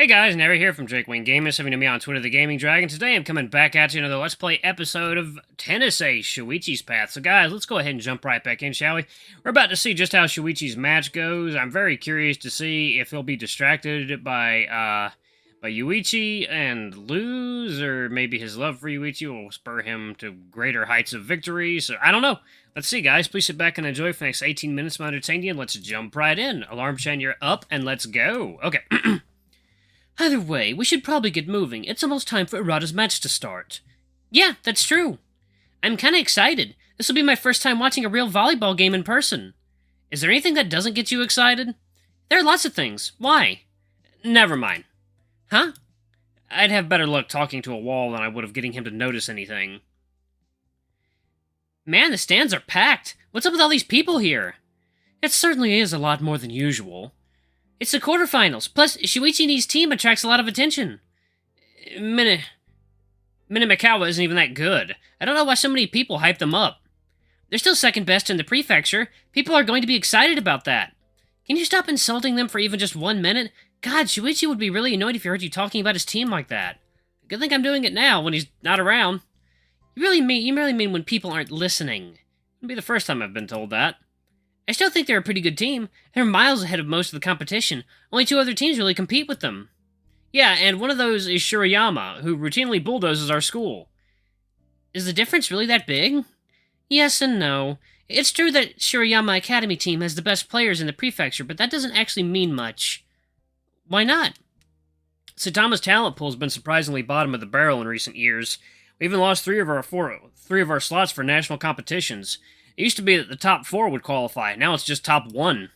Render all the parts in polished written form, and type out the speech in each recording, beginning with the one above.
Hey guys, Never here from Drake Wing Gamers, having to me on Twitter, the Gaming Dragon. Today I'm coming back at you another Let's Play episode of Tennessee, Shoichi's Path. So guys, let's go ahead and jump right back in, shall we? We're about to see just how Shoichi's match goes. I'm very curious to see if he'll be distracted by Yuuichi and lose, or maybe his love for Yuuichi will spur him to greater heights of victory. So I don't know. Let's see, guys. Please sit back and enjoy for the next 18 minutes of entertainment. Let's jump right in. Alarm chain, you're up, and let's go. Okay. Either way, we should probably get moving. It's almost time for Arata's match to start. Yeah, that's true. I'm kinda excited. This will be my first time watching a real volleyball game in person. Is there anything that doesn't get you excited? There are lots of things. Why? Never mind. Huh? I'd have better luck talking to a wall than I would of getting him to notice anything. Man, the stands are packed. What's up with all these people here? It certainly is a lot more than usual. It's the quarterfinals, plus Shoichi and his team attracts a lot of attention. Minamikawa isn't even that good. I don't know why so many people hype them up. They're still second best in the prefecture. People are going to be excited about that. Can you stop insulting them for even just 1 minute? God, Shoichi would be really annoyed if he heard you talking about his team like that. Good thing I'm doing it now when he's not around. You really mean when people aren't listening. It'll be the first time I've been told that. I still think they're a pretty good team. They're miles ahead of most of the competition. Only 2 other teams really compete with them. Yeah, and one of those is Shirayama, who routinely bulldozes our school. Is the difference really that big? Yes and no. It's true that Shirayama Academy team has the best players in the prefecture, but that doesn't actually mean much. Why not? Saitama's talent pool's been surprisingly bottom of the barrel in recent years. We even lost three of our slots for national competitions. It used to be that the top 4 would qualify. Now it's just top 1.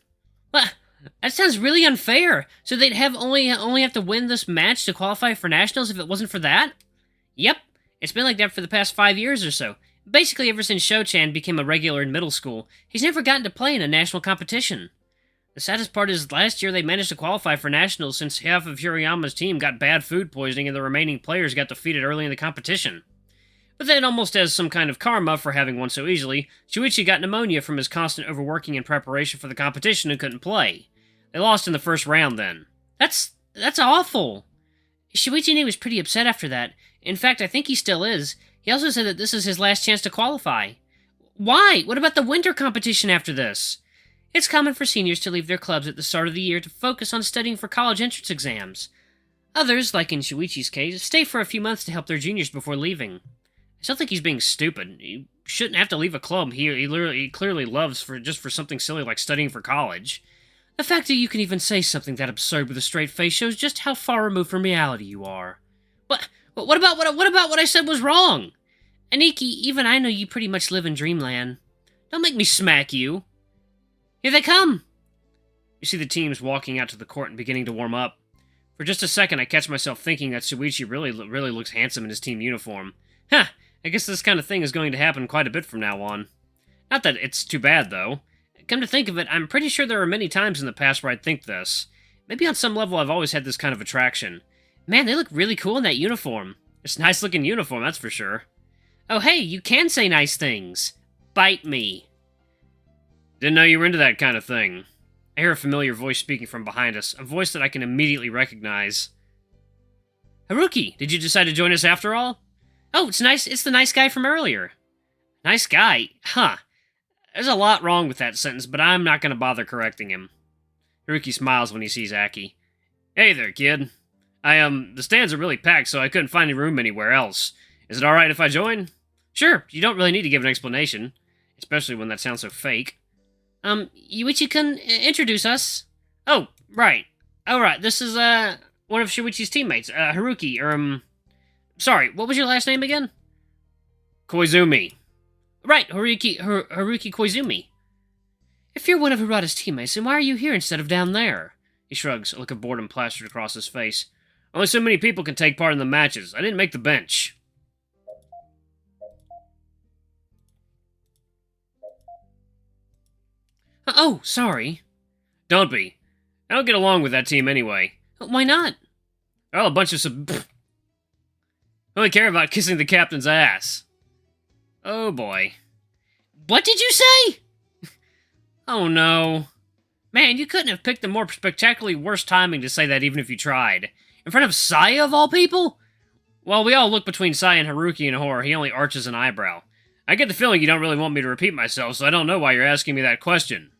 What? That sounds really unfair. So they'd only have to win this match to qualify for nationals if it wasn't for that? Yep. It's been like that for the past 5 years or so. Basically ever since Sho-chan became a regular in middle school, he's never gotten to play in a national competition. The saddest part is last year they managed to qualify for nationals since half of Hirayama's team got bad food poisoning and the remaining players got defeated early in the competition. But then, almost as some kind of karma for having won so easily, Shoichi got pneumonia from his constant overworking in preparation for the competition and couldn't play. They lost in the first round then. That's awful. Shoichi was pretty upset after that. In fact, I think he still is. He also said that this is his last chance to qualify. Why? What about the winter competition after this? It's common for seniors to leave their clubs at the start of the year to focus on studying for college entrance exams. Others, like in Shoichi's case, stay for a few months to help their juniors before leaving. I still think he's being stupid. He shouldn't have to leave a club he clearly loves just for something silly like studying for college. The fact that you can even say something that absurd with a straight face shows just how far removed from reality you are. What about what I said was wrong? Aniki, even I know you pretty much live in dreamland. Don't make me smack you. Here they come! You see the teams walking out to the court and beginning to warm up. For just a second, I catch myself thinking that Shoichi really looks handsome in his team uniform. Huh. I guess this kind of thing is going to happen quite a bit from now on. Not that it's too bad, though. Come to think of it, I'm pretty sure there are many times in the past where I'd think this. Maybe on some level I've always had this kind of attraction. Man, they look really cool in that uniform. It's a nice-looking uniform, that's for sure. Oh hey, you can say nice things. Bite me. Didn't know you were into that kind of thing. I hear a familiar voice speaking from behind us, a voice that I can immediately recognize. Haruki, did you decide to join us after all? Oh, it's nice. It's the nice guy from earlier. Nice guy? Huh. There's a lot wrong with that sentence, but I'm not going to bother correcting him. Haruki smiles when he sees Aki. Hey there, kid. The stands are really packed, so I couldn't find any room anywhere else. Is it alright if I join? Sure, you don't really need to give an explanation. Especially when that sounds so fake. Yuuichi can introduce us. Oh, right. Alright, this is, one of Shoichi's teammates, Haruki, Sorry, what was your last name again? Koizumi. Right, Haruki Koizumi. If you're one of Harada's teammates, then why are you here instead of down there? He shrugs, a look of boredom plastered across his face. Only so many people can take part in the matches. I didn't make the bench. Oh, sorry. Don't be. I don't get along with that team anyway. Why not? They're all a bunch of only care about kissing the captain's ass. Oh boy. What did you say? Oh no. Man, you couldn't have picked a more spectacularly worse timing to say that even if you tried. In front of Saya, of all people? While we all look between Saya and Haruki in horror, he only arches an eyebrow. I get the feeling you don't really want me to repeat myself, so I don't know why you're asking me that question.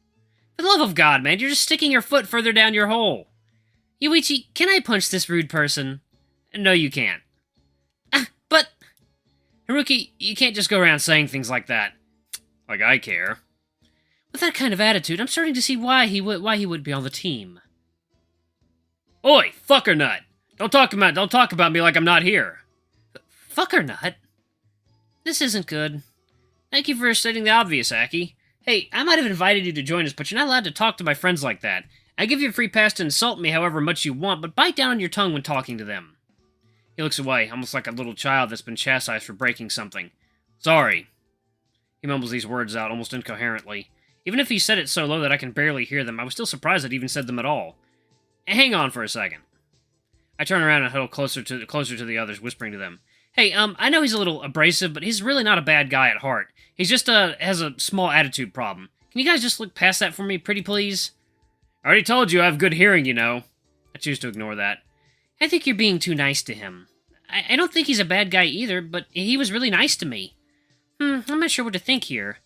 For the love of God, man, you're just sticking your foot further down your hole. Yuuichi, can I punch this rude person? No, you can't. But... Haruki, you can't just go around saying things like that. Like I care. With that kind of attitude, I'm starting to see why he would be on the team. Oi, fucker nut! Don't talk about me like I'm not here. Fucker nut? This isn't good. Thank you for stating the obvious, Aki. Hey, I might have invited you to join us, but you're not allowed to talk to my friends like that. I give you a free pass to insult me however much you want, but bite down on your tongue when talking to them. He looks away, almost like a little child that's been chastised for breaking something. Sorry. He mumbles these words out almost incoherently. Even if he said it so low that I can barely hear them, I was still surprised that he even said them at all. Hang on for a second. I turn around and huddle closer to the others, whispering to them. Hey, I know he's a little abrasive, but he's really not a bad guy at heart. He's just, has a small attitude problem. Can you guys just look past that for me, pretty please? I already told you I have good hearing, you know. I choose to ignore that. I think you're being too nice to him. I don't think he's a bad guy either, but he was really nice to me. I'm not sure what to think here.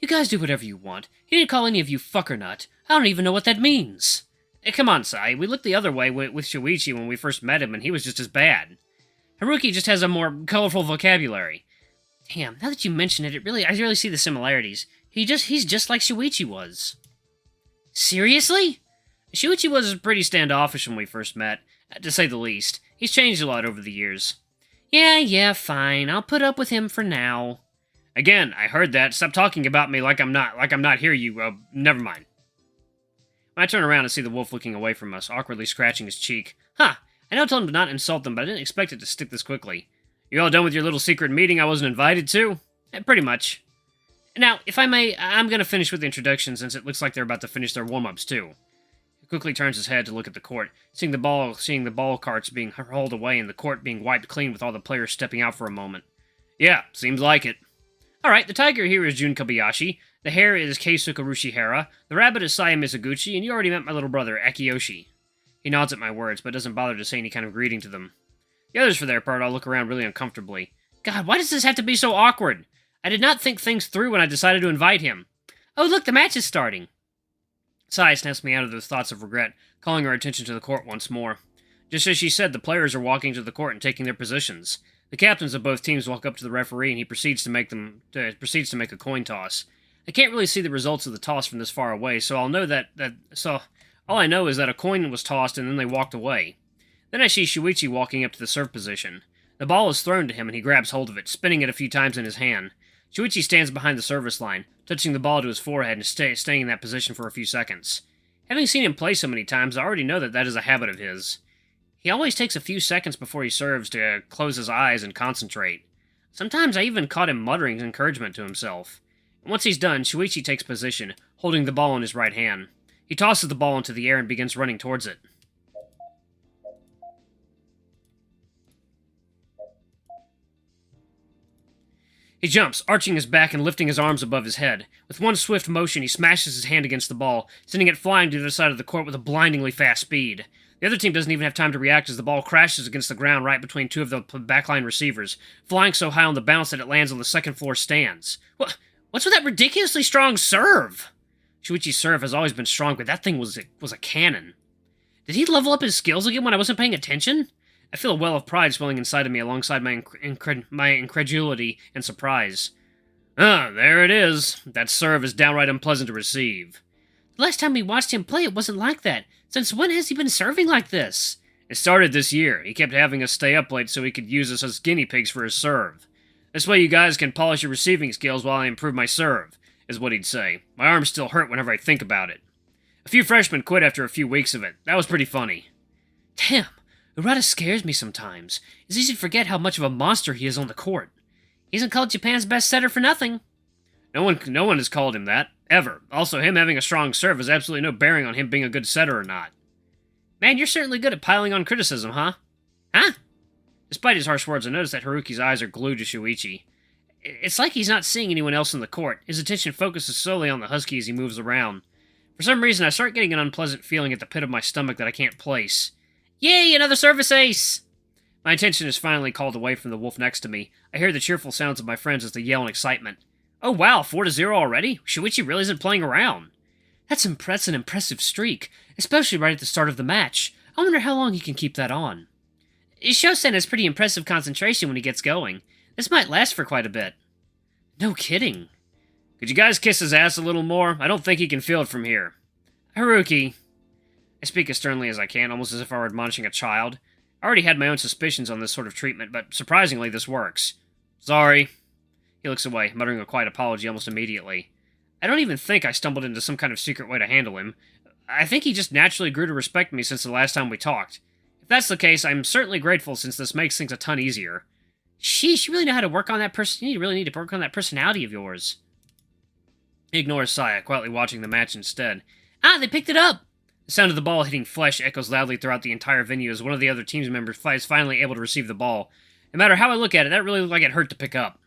You guys do whatever you want. He didn't call any of you fucker nut. I don't even know what that means. Come on, Sai. We looked the other way with Shoichi when we first met him, and he was just as bad. Haruki just has a more colorful vocabulary. Damn, now that you mention it, I really see the similarities. He's just like Shoichi was. Seriously? Shoichi was pretty standoffish when we first met, to say the least. He's changed a lot over the years. Yeah, fine. I'll put up with him for now. Again, I heard that. Stop talking about me like I'm not here, never mind. When I turn around and see the wolf looking away from us, awkwardly scratching his cheek. I know I told him to not insult them, but I didn't expect it to stick this quickly. You all done with your little secret meeting I wasn't invited to? Pretty much. Now, if I may, I'm gonna finish with the introduction since it looks like they're about to finish their warm-ups too. He quickly turns his head to look at the court, seeing the ball carts being hauled away and the court being wiped clean with all the players stepping out for a moment. Yeah, seems like it. Alright, the tiger here is Jun Kobayashi, the hare is Keisuke Urushihara, the rabbit is Saya Mizuguchi, and you already met my little brother, Akiyoshi. He nods at my words, but doesn't bother to say any kind of greeting to them. The others, for their part, all look around really uncomfortably. God, why does this have to be so awkward? I did not think things through when I decided to invite him. Oh, look, the match is starting. Saya snaps me out of those thoughts of regret, calling our attention to the court once more. Just as she said, the players are walking to the court and taking their positions. The captains of both teams walk up to the referee, and he proceeds to make a coin toss. I can't really see the results of the toss from this far away, so I'll know all I know is that a coin was tossed and then they walked away. Then I see Shoichi walking up to the serve position. The ball is thrown to him and he grabs hold of it, spinning it a few times in his hand. Shoichi stands behind the service line, touching the ball to his forehead and staying in that position for a few seconds. Having seen him play so many times, I already know that is a habit of his. He always takes a few seconds before he serves to close his eyes and concentrate. Sometimes I even caught him muttering encouragement to himself. And once he's done, Shoichi takes position, holding the ball in his right hand. He tosses the ball into the air and begins running towards it. He jumps, arching his back and lifting his arms above his head. With one swift motion, he smashes his hand against the ball, sending it flying to the other side of the court with a blindingly fast speed. The other team doesn't even have time to react as the ball crashes against the ground right between two of the backline receivers, flying so high on the bounce that it lands on the second floor stands. What's with that ridiculously strong serve? Shoichi's serve has always been strong, but that thing was a cannon. Did he level up his skills again when I wasn't paying attention? I feel a well of pride swelling inside of me alongside my incredulity and surprise. There it is. That serve is downright unpleasant to receive. The last time we watched him play, it wasn't like that. Since when has he been serving like this? It started this year. He kept having us stay up late so he could use us as guinea pigs for his serve. This way you guys can polish your receiving skills while I improve my serve, is what he'd say. My arms still hurt whenever I think about it. A few freshmen quit after a few weeks of it. That was pretty funny. Damn, Urata scares me sometimes. It's easy to forget how much of a monster he is on the court. He isn't called Japan's best setter for nothing. No one has called him that, ever. Also, him having a strong serve has absolutely no bearing on him being a good setter or not. Man, you're certainly good at piling on criticism, huh? Huh? Despite his harsh words, I notice that Haruki's eyes are glued to Shoichi. It's like he's not seeing anyone else in the court. His attention focuses solely on the husky as he moves around. For some reason, I start getting an unpleasant feeling at the pit of my stomach that I can't place. Yay, another service ace! My attention is finally called away from the wolf next to me. I hear the cheerful sounds of my friends as they yell in excitement. Oh wow, 4-0 already? Shoichi really isn't playing around. That's an impressive streak, especially right at the start of the match. I wonder how long he can keep that on. Shosen has pretty impressive concentration when he gets going. This might last for quite a bit. No kidding. Could you guys kiss his ass a little more? I don't think he can feel it from here. Haruki. I speak as sternly as I can, almost as if I were admonishing a child. I already had my own suspicions on this sort of treatment, but surprisingly this works. Sorry. He looks away, muttering a quiet apology almost immediately. I don't even think I stumbled into some kind of secret way to handle him. I think he just naturally grew to respect me since the last time we talked. If that's the case, I'm certainly grateful since this makes things a ton easier. Sheesh, you really know how to work on that you really need to work on that personality of yours. He ignores Saya, quietly watching the match instead. Ah, they picked it up! The sound of the ball hitting flesh echoes loudly throughout the entire venue as one of the other team's members is finally able to receive the ball. No matter how I look at it, that really looked like it hurt to pick up.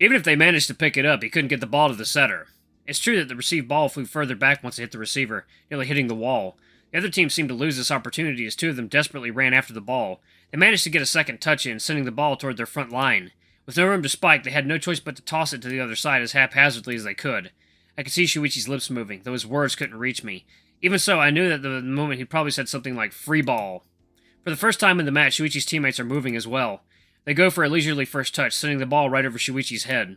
Even if they managed to pick it up, he couldn't get the ball to the setter. It's true that the received ball flew further back once it hit the receiver, nearly hitting the wall. The other team seemed to lose this opportunity as two of them desperately ran after the ball. They managed to get a second touch in, sending the ball toward their front line. With no room to spike, they had no choice but to toss it to the other side as haphazardly as they could. I could see Shoichi's lips moving, though his words couldn't reach me. Even so, I knew that at the moment he'd probably said something like, free ball. For the first time in the match, Shoichi's teammates are moving as well. They go for a leisurely first touch, sending the ball right over Shoichi's head.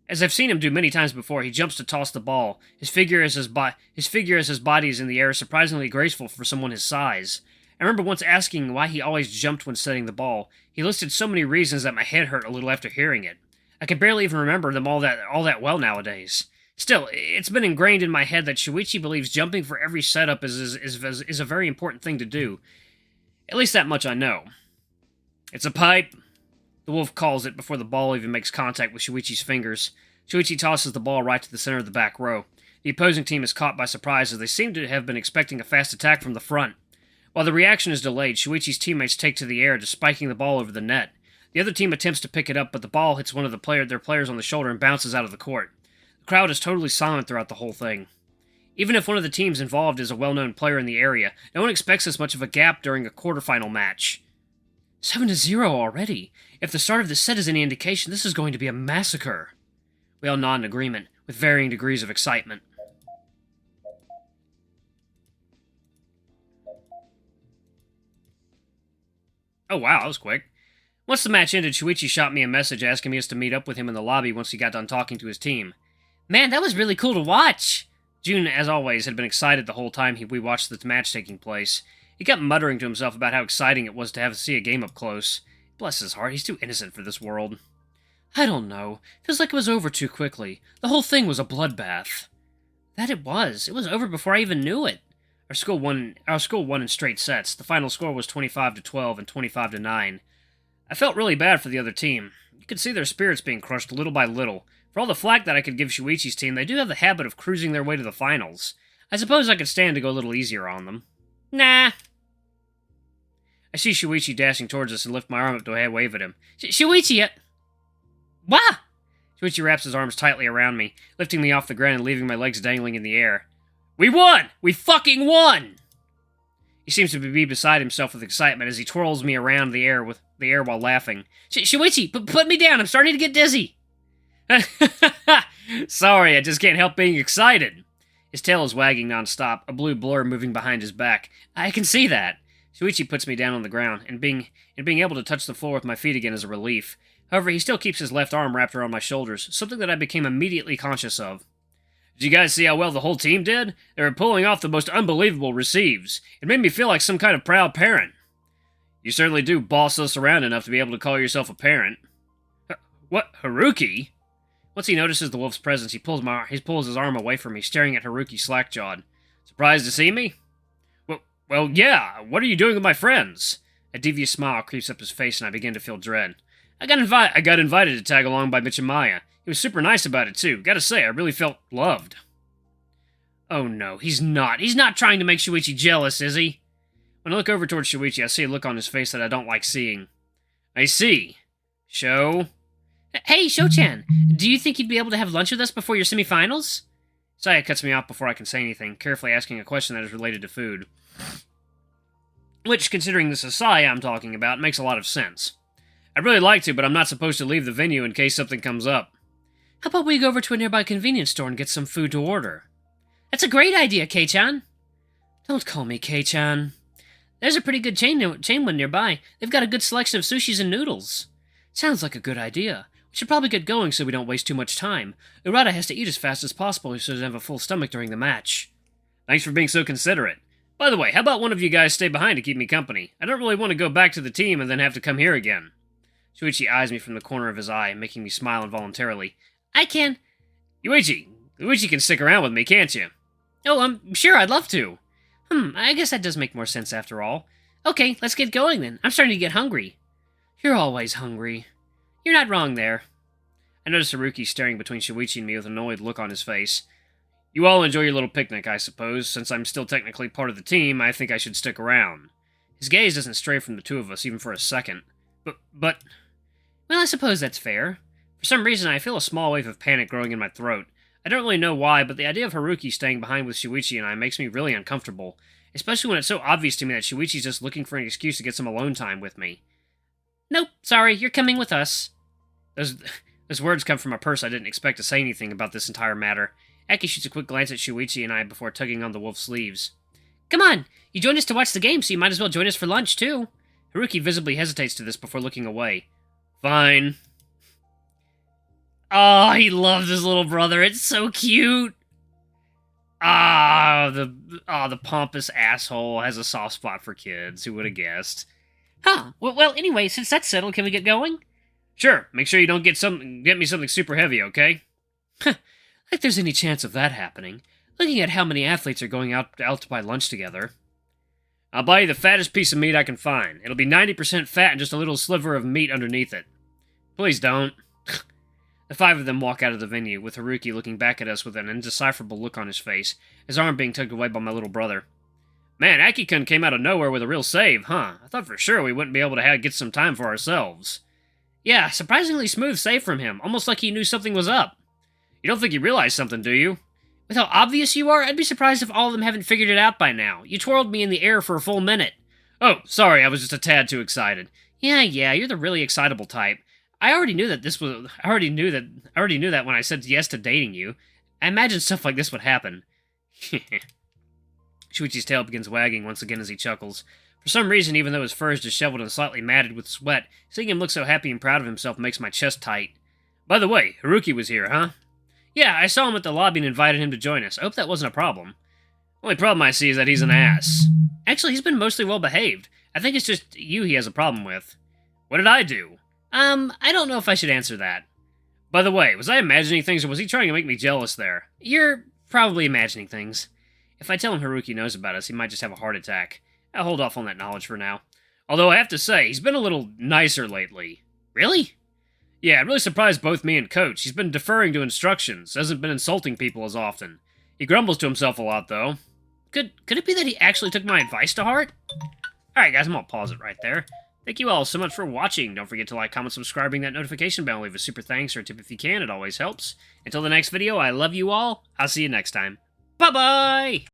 As I've seen him do many times before, he jumps to toss the ball. His figure as his body is in the air is surprisingly graceful for someone his size. I remember once asking why he always jumped when setting the ball. He listed so many reasons that my head hurt a little after hearing it. I can barely even remember them all that well nowadays. Still, it's been ingrained in my head that Shoichi believes jumping for every setup is a very important thing to do. At least that much I know. It's a pipe. The wolf calls it before the ball even makes contact with Shoichi's fingers. Shoichi tosses the ball right to the center of the back row. The opposing team is caught by surprise as they seem to have been expecting a fast attack from the front. While the reaction is delayed, Shoichi's teammates take to the air, just spiking the ball over the net. The other team attempts to pick it up, but the ball hits one of their players on the shoulder and bounces out of the court. The crowd is totally silent throughout the whole thing. Even if one of the teams involved is a well-known player in the area, no one expects this much of a gap during a quarterfinal match. 7-0 already. If the start of this set is any indication, this is going to be a massacre. We all nod in agreement, with varying degrees of excitement. Oh wow, that was quick. Once the match ended, Shoichi shot me a message asking me to meet up with him in the lobby once he got done talking to his team. Man, that was really cool to watch! Jun, as always, had been excited the whole time we watched the match taking place. He kept muttering to himself about how exciting it was to see a game up close. Bless his heart, he's too innocent for this world. I don't know. Feels like it was over too quickly. The whole thing was a bloodbath. That it was. It was over before I even knew it. Our school won in straight sets. The final score was 25-12 and 25-9. I felt really bad for the other team. You could see their spirits being crushed little by little. For all the flack that I could give Shoichi's team, they do have the habit of cruising their way to the finals. I suppose I could stand to go a little easier on them. Nah. I see Shoichi dashing towards us and lift my arm up to wave at him. Shoichi! Wah! Shoichi wraps his arms tightly around me, lifting me off the ground and leaving my legs dangling in the air. We won! We fucking won! He seems to be beside himself with excitement as he twirls me around the air while laughing. Shoichi, put me down! I'm starting to get dizzy! Sorry, I just can't help being excited. His tail is wagging non-stop, a blue blur moving behind his back. I can see that. Shoichi puts me down on the ground, and being able to touch the floor with my feet again is a relief. However, he still keeps his left arm wrapped around my shoulders, something that I became immediately conscious of. Did you guys see how well the whole team did? They were pulling off the most unbelievable receives. It made me feel like some kind of proud parent. You certainly do boss us around enough to be able to call yourself a parent. What, Haruki? Once he notices the wolf's presence, he pulls his arm away from me, staring at Haruki slack-jawed. Surprised to see me? Well, yeah. What are you doing with my friends? A devious smile creeps up his face, and I begin to feel dread. I got invited to tag along by Michimaya. He was super nice about it, too. Gotta say, I really felt loved. Oh no, he's not. He's not trying to make Shoichi jealous, is he? When I look over towards Shoichi, I see a look on his face that I don't like seeing. I see. Sho? Hey, Sho-chan, do you think you'd be able to have lunch with us before your semifinals? Saya cuts me off before I can say anything, carefully asking a question that is related to food. Which, considering the Sasai I'm talking about, makes a lot of sense. I'd really like to, but I'm not supposed to leave the venue in case something comes up. How about we go over to a nearby convenience store and get some food to order? That's a great idea, Kei-chan. Don't call me Kei-chan. There's a pretty good chain one nearby. They've got a good selection of sushis and noodles. Sounds like a good idea. We should probably get going so we don't waste too much time. Urata has to eat as fast as possible so he doesn't have a full stomach during the match. Thanks for being so considerate. By the way, how about one of you guys stay behind to keep me company? I don't really want to go back to the team and then have to come here again. Shoichi eyes me from the corner of his eye, making me smile involuntarily. I can. Yuuichi can stick around with me, can't you? Oh, I'm sure, I'd love to. I guess that does make more sense after all. Okay, let's get going then. I'm starting to get hungry. You're always hungry. You're not wrong there. I noticed Haruki staring between Shoichi and me with an annoyed look on his face. You all enjoy your little picnic, I suppose. Since I'm still technically part of the team, I think I should stick around. His gaze doesn't stray from the two of us even for a second. But... Well, I suppose that's fair. For some reason, I feel a small wave of panic growing in my throat. I don't really know why, but the idea of Haruki staying behind with Shoichi and I makes me really uncomfortable, especially when it's so obvious to me that Shoichi's just looking for an excuse to get some alone time with me. Nope, sorry, you're coming with us. Those words come from a purse I didn't expect to say anything about this entire matter. Aki shoots a quick glance at Shoichi and I before tugging on the wolf's sleeves. Come on, you joined us to watch the game, so you might as well join us for lunch, too. Haruki visibly hesitates to this before looking away. Fine. Oh, he loves his little brother. It's so cute. The pompous asshole has a soft spot for kids. Who would have guessed? Huh. Well, anyway, since that's settled, can we get going? Sure. Make sure you don't get me something super heavy, okay? Like there's any chance of that happening. Looking at how many athletes are going out to buy lunch together. I'll buy you the fattest piece of meat I can find. It'll be 90% fat and just a little sliver of meat underneath it. Please don't. The five of them walk out of the venue, with Haruki looking back at us with an indecipherable look on his face, his arm being tugged away by my little brother. Man, Aki-kun came out of nowhere with a real save, huh? I thought for sure we wouldn't be able to get some time for ourselves. Yeah, surprisingly smooth save from him, almost like he knew something was up. You don't think he realized something, do you? With how obvious you are, I'd be surprised if all of them haven't figured it out by now. You twirled me in the air for a full minute. Oh, sorry, I was just a tad too excited. Yeah, you're the really excitable type. I already knew that when I said yes to dating you. I imagined stuff like this would happen. Shuichi's tail begins wagging once again as he chuckles. For some reason, even though his fur is disheveled and slightly matted with sweat, seeing him look so happy and proud of himself makes my chest tight. By the way, Haruki was here, huh? Yeah, I saw him at the lobby and invited him to join us. I hope that wasn't a problem. Only problem I see is that he's an ass. Actually, he's been mostly well-behaved. I think it's just you he has a problem with. What did I do? I don't know if I should answer that. By the way, was I imagining things or was he trying to make me jealous there? You're probably imagining things. If I tell him Haruki knows about us, he might just have a heart attack. I'll hold off on that knowledge for now. Although I have to say, he's been a little nicer lately. Really? Yeah, it really surprised both me and Coach. He's been deferring to instructions, hasn't been insulting people as often. He grumbles to himself a lot, though. Could it be that he actually took my advice to heart? Alright guys, I'm gonna pause it right there. Thank you all so much for watching. Don't forget to like, comment, subscribe, ring that notification bell, leave a super thanks or a tip if you can. It always helps. Until the next video, I love you all. I'll see you next time. Bye-bye!